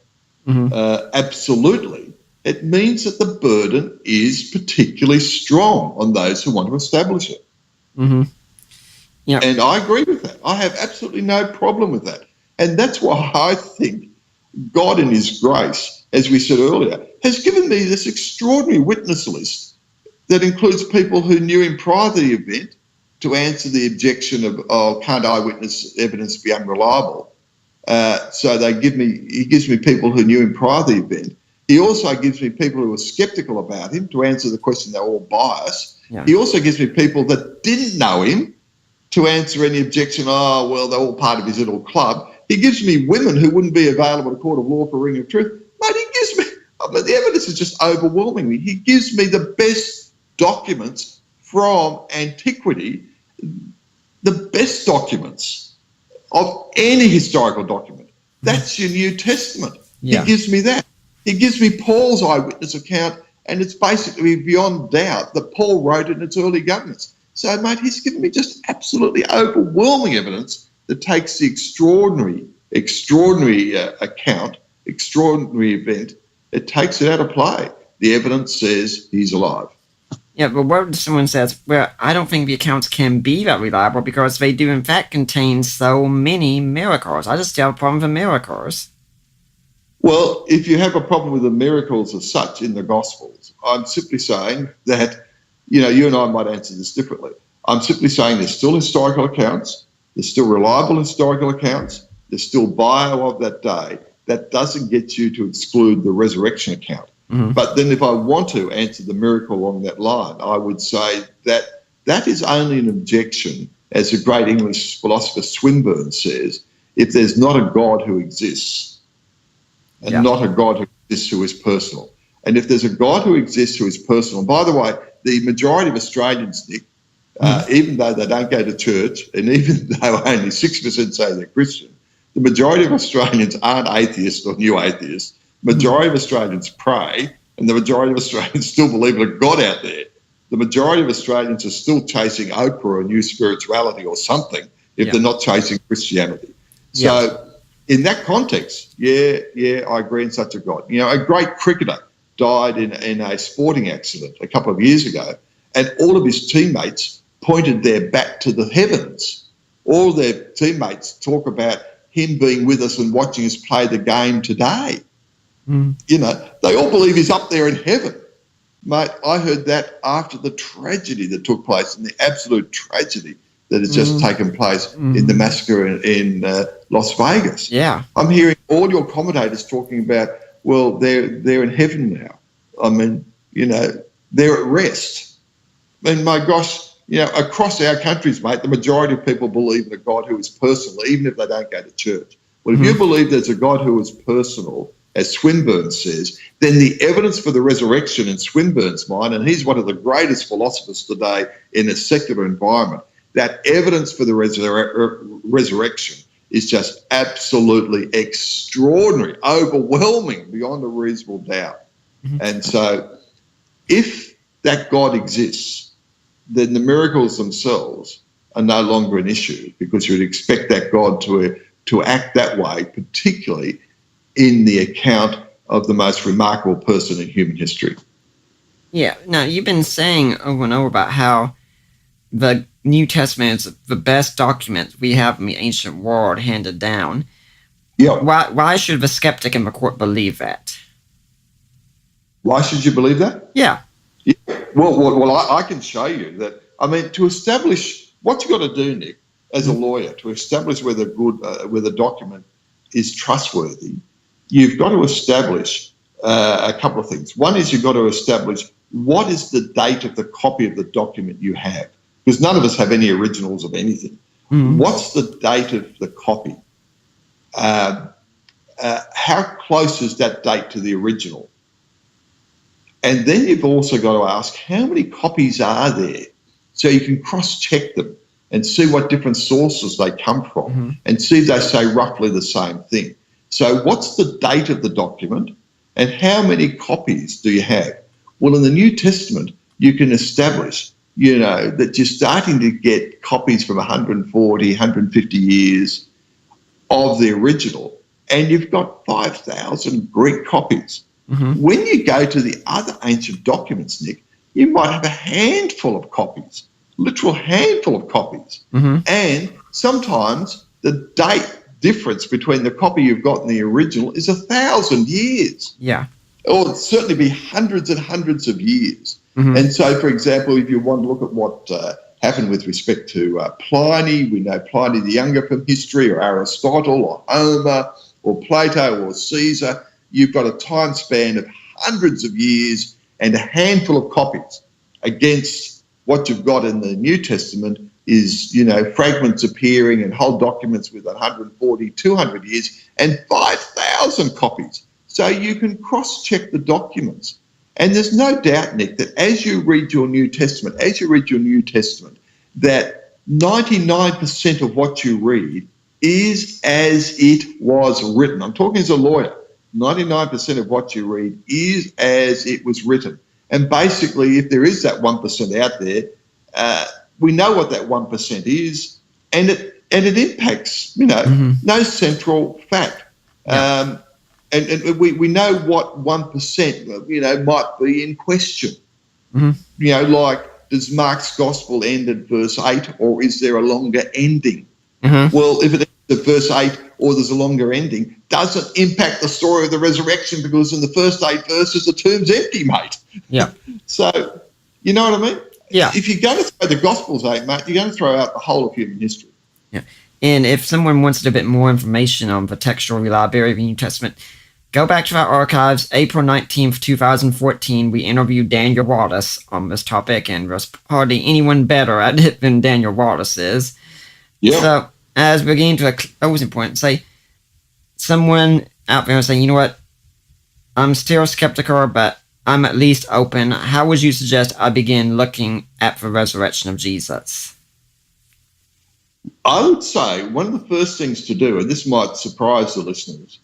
absolutely. It means that the burden is particularly strong on those who want to establish it. Yeah. And I agree with that. I have absolutely no problem with that. And that's why I think God in his grace, as we said earlier, has given me this extraordinary witness list that includes people who knew him prior to the event to answer the objection of can't eyewitness evidence be unreliable. So he gives me people who knew him prior to the event. He also gives me people who are sceptical about him to answer the question they're all biased. Yeah. He also gives me people that didn't know him to answer any objection, they're all part of his little club. He gives me women who wouldn't be available to court of law for ring of truth. Mate, he gives me, the evidence is just overwhelming me. He gives me the best documents from antiquity, the best documents of any historical document. That's your New Testament. Yeah. He gives me that. He gives me Paul's eyewitness account, and it's basically beyond doubt that Paul wrote it in its early governments. So, mate, he's given me just absolutely overwhelming evidence that takes the extraordinary account, extraordinary event, it takes it out of play. The evidence says he's alive. Yeah, but what if someone says, well, I don't think the accounts can be that reliable because they do in fact contain so many miracles. I just have a problem with miracles. Well, if you have a problem with the miracles as such in the Gospels, I'm simply saying that, you and I might answer this differently. I'm simply saying there's still historical accounts, there's still reliable historical accounts, there's still bio of that day. That doesn't get you to exclude the resurrection account. But then if I want to answer the miracle along that line, I would say that that is only an objection, as the great English philosopher Swinburne says, if there's not a God who exists and not a God who exists who is personal. And if there's a God who exists who is personal, by the way, the majority of Australians, Nick, even though they don't go to church and even though only 6% say they're Christian, the majority of Australians aren't atheists or new atheists. The majority of Australians pray, and the majority of Australians still believe in a God out there. The majority of Australians are still chasing Oprah or new spirituality or something if they're not chasing Christianity. So in that context, I agree in such a God. You know, a great cricketer died in a sporting accident a couple of years ago, and all of his teammates pointed their bat to the heavens. All their teammates talk about him being with us and watching us play the game today. You know, they all believe he's up there in heaven. Mate, I heard that after the tragedy that took place, and the absolute tragedy that has just taken place in the massacre in Las Vegas. Yeah. I'm hearing all your commentators talking about, well, they're in heaven now. I mean, you know, they're at rest. I mean, my gosh, you know, across our countries, mate, the majority of people believe in a God who is personal, even if they don't go to church. Well, if you believe there's a God who is personal, as Swinburne says, then the evidence for the resurrection in Swinburne's mind, and he's one of the greatest philosophers today in a secular environment, that evidence for the resurrection is just absolutely extraordinary, overwhelming, beyond a reasonable doubt. And so if that God exists, then the miracles themselves are no longer an issue, because you would expect that God to act that way, particularly in the account of the most remarkable person in human history. Yeah. Now, you've been saying over and over about how the New Testament is the best document we have in the ancient world handed down. Yeah. Why should the skeptic in the court believe that? Why should you believe that? Yeah. Well, I can show you that. I mean, to establish what you've got to do, Nick, as a lawyer, to establish whether the document is trustworthy, you've got to establish a couple of things. One is you've got to establish what is the date of the copy of the document you have, because none of us have any originals of anything. What's the date of the copy? How close is that date to the original? And then you've also got to ask, how many copies are there? So you can cross-check them and see what different sources they come from and see if they say roughly the same thing. So what's the date of the document and how many copies do you have? Well, in the New Testament, you can establish, you know, that you're starting to get copies from 140, 150 years of the original, and you've got 5,000 Greek copies. When you go to the other ancient documents, Nick, you might have a handful of copies, literal handful of copies. And sometimes the date difference between the copy you've got and the original is 1,000 years. Yeah. Or it'd certainly be hundreds and hundreds of years. And so, for example, if you want to look at what happened with respect to Pliny, we know Pliny the Younger from history, or Aristotle, or Homer, or Plato, or Caesar. You've got a time span of hundreds of years and a handful of copies, against what you've got in the New Testament is, you know, fragments appearing and whole documents with 140, 200 years and 5,000 copies. So you can cross-check the documents. And there's no doubt, Nick, that as you read your New Testament, that 99% of what you read is as it was written. I'm talking as a lawyer. 99% of what you read is as it was written. And basically, if there is that 1% out there, we know what that 1% is, and it impacts, you know, no central fact. And we know what 1%, you know, might be in question. You know, like, does Mark's gospel end at verse 8, or is there a longer ending? Well, if it ends at verse 8 or there's a longer ending, doesn't impact the story of the resurrection, because in the first 8 verses the tomb's empty, mate. Yeah. So, you know what I mean? Yeah. If you're going to throw the Gospels out, mate, you're going to throw out the whole of human history. Yeah. And if someone wants a bit more information on the textual reliability of the New Testament, Go back to our archives. April 19th, 2014, we interviewed Daniel Wallace on this topic, and there's hardly anyone better at it than Daniel Wallace is. Yeah. So, as we're getting to a closing point, say someone out there saying, you know what, I'm still skeptical, but I'm at least open. How would you suggest I begin looking at the resurrection of Jesus? I would say one of the first things to do, and this might surprise the listeners,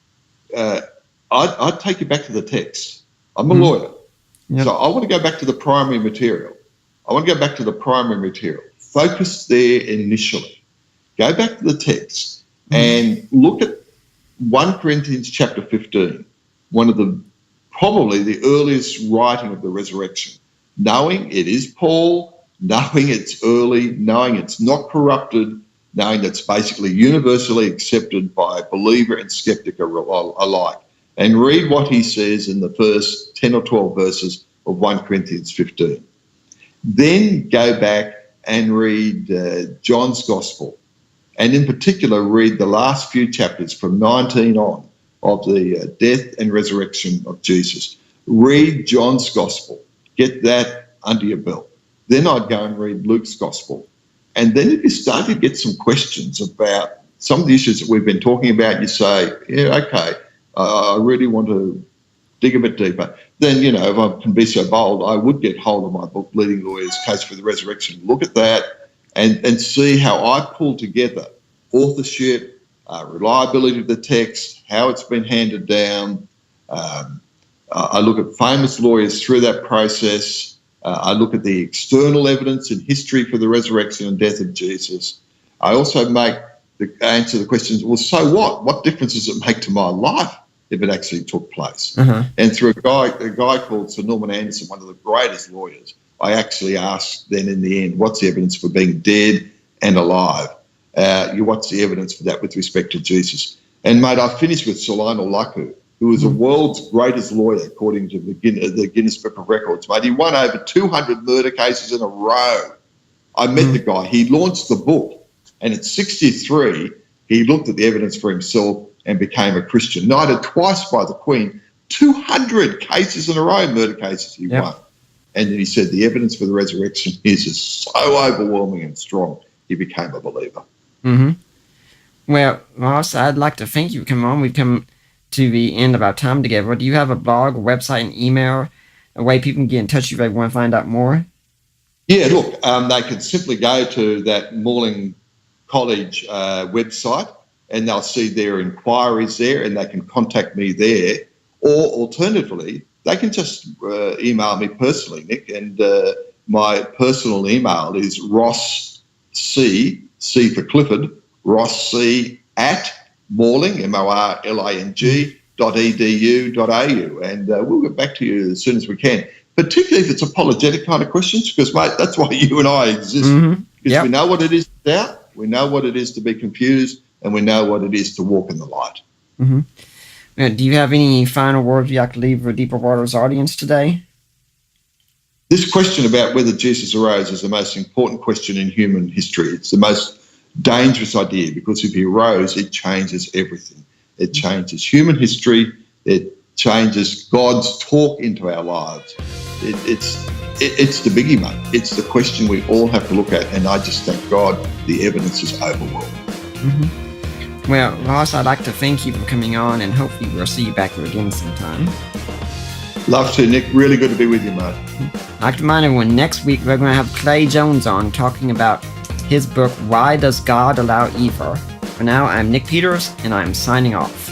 I'd take you back to the text. I'm a lawyer, so I want to go back to the primary material. Focus there initially. Go back to the text and look at 1 Corinthians chapter 15, one of probably the earliest writing of the resurrection. Knowing it is Paul, knowing it's early, knowing it's not corrupted, knowing that's basically universally accepted by believer and skeptic alike. And read what he says in the first 10 or 12 verses of 1 Corinthians 15. Then go back and read John's Gospel, and in particular read the last few chapters from 19 on of the death and resurrection of Jesus. Read John's Gospel. Get that under your belt. Then I'd go and read Luke's Gospel. And then if you start to get some questions about some of the issues that we've been talking about, you say, yeah, okay, I really want to dig a bit deeper. Then, you know, if I can be so bold, I would get hold of my book, Leading Lawyers, Case for the Resurrection, look at that and see how I pull together authorship, reliability of the text, how it's been handed down. I look at famous lawyers through that process. I look at the external evidence in history for the resurrection and death of Jesus. I also answer the questions, well, so what? What difference does it make to my life if it actually took place? And through a guy called Sir Norman Anderson, one of the greatest lawyers, I actually asked then in the end, what's the evidence for being dead and alive? What's the evidence for that with respect to Jesus? And, mate, I finished with Sir Lionel Luckhoo, who was the world's greatest lawyer, according to the Guinness Book of Records, mate. He won over 200 murder cases in a row. I met the guy. He launched the book, and at 63, he looked at the evidence for himself and became a Christian. Knighted twice by the Queen, 200 cases in a row, murder cases he won. And then he said the evidence for the resurrection is so overwhelming and strong, he became a believer. Well, Ross, I'd like to thank you for coming on. We've come to the end of our time together. Do you have a blog, a website, an email, a way people can get in touch with you if they want to find out more? Yeah, look, they can simply go to that Morling College website and they'll see their inquiries there and they can contact me there. Or alternatively, they can just email me personally, Nick, and my personal email is Ross C for Clifford, Ross C at Morling, morling.edu.au, and we'll get back to you as soon as we can, particularly if it's apologetic kind of questions, because, mate, that's why you and I exist, because we know what it is to doubt, we know what it is to be confused, and we know what it is to walk in the light. Do you have any final words you'd like to leave for Deeper Waters audience today? This question about whether Jesus arose is the most important question in human history. It's the most dangerous idea, because if he arose, it changes everything. It changes human history. It changes God's talk into our lives. It's the biggie, mate. It's the question we all have to look at, and I just thank God the evidence is overwhelming. Well, Ross, I'd like to thank you for coming on, and hopefully we'll see you back here again sometime. Love to, Nick. Really good to be with you, mate. I'd like to remind everyone, next week we're going to have Clay Jones on talking about his book, Why Does God Allow Evil? For now, I'm Nick Peters, and I'm signing off.